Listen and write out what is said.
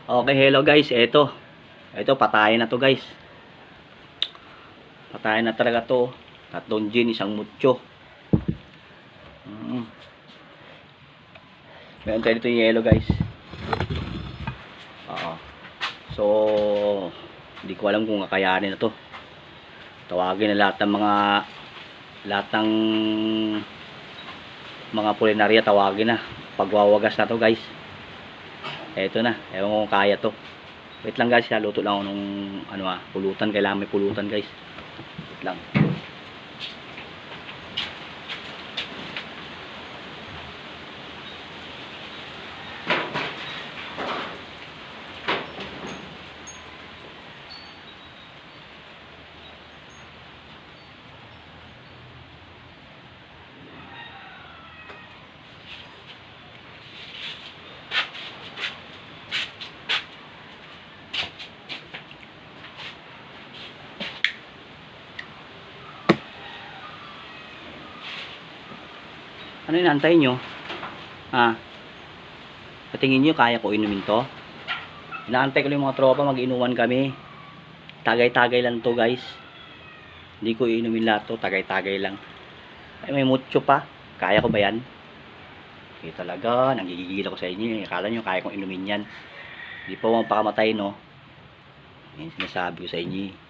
Okay, hello guys. Ito patayin na to guys. Patayin na talaga to. 3 gin, 1 mucho. Meron tayo dito yung yellow guys. So, hindi ko alam kung kakayanin na to. Tawagin na lahat ng mga pulinarya, tawagin na. Pagwawagas na to guys. Eto na, ewan ko kung kaya to. Wait lang guys, luto lang ako nung pulutan. Kailangan may pulutan guys. Wait lang. Ano inaantay nyo? Patingin nyo, kaya ko inumin to? Inaantay ko lang yung mga tropa, mag-inuman kami. Tagay-tagay lang to guys. Hindi ko inumin lahat to, tagay-tagay lang. Ay, may mucho pa. Kaya ko ba yan? Okay talaga, nanggigigil ako sa inyo. Akala nyo kaya kong inumin yan. Hindi pa ako mapakamatay, no? Yan sinasabi ko sa inyo.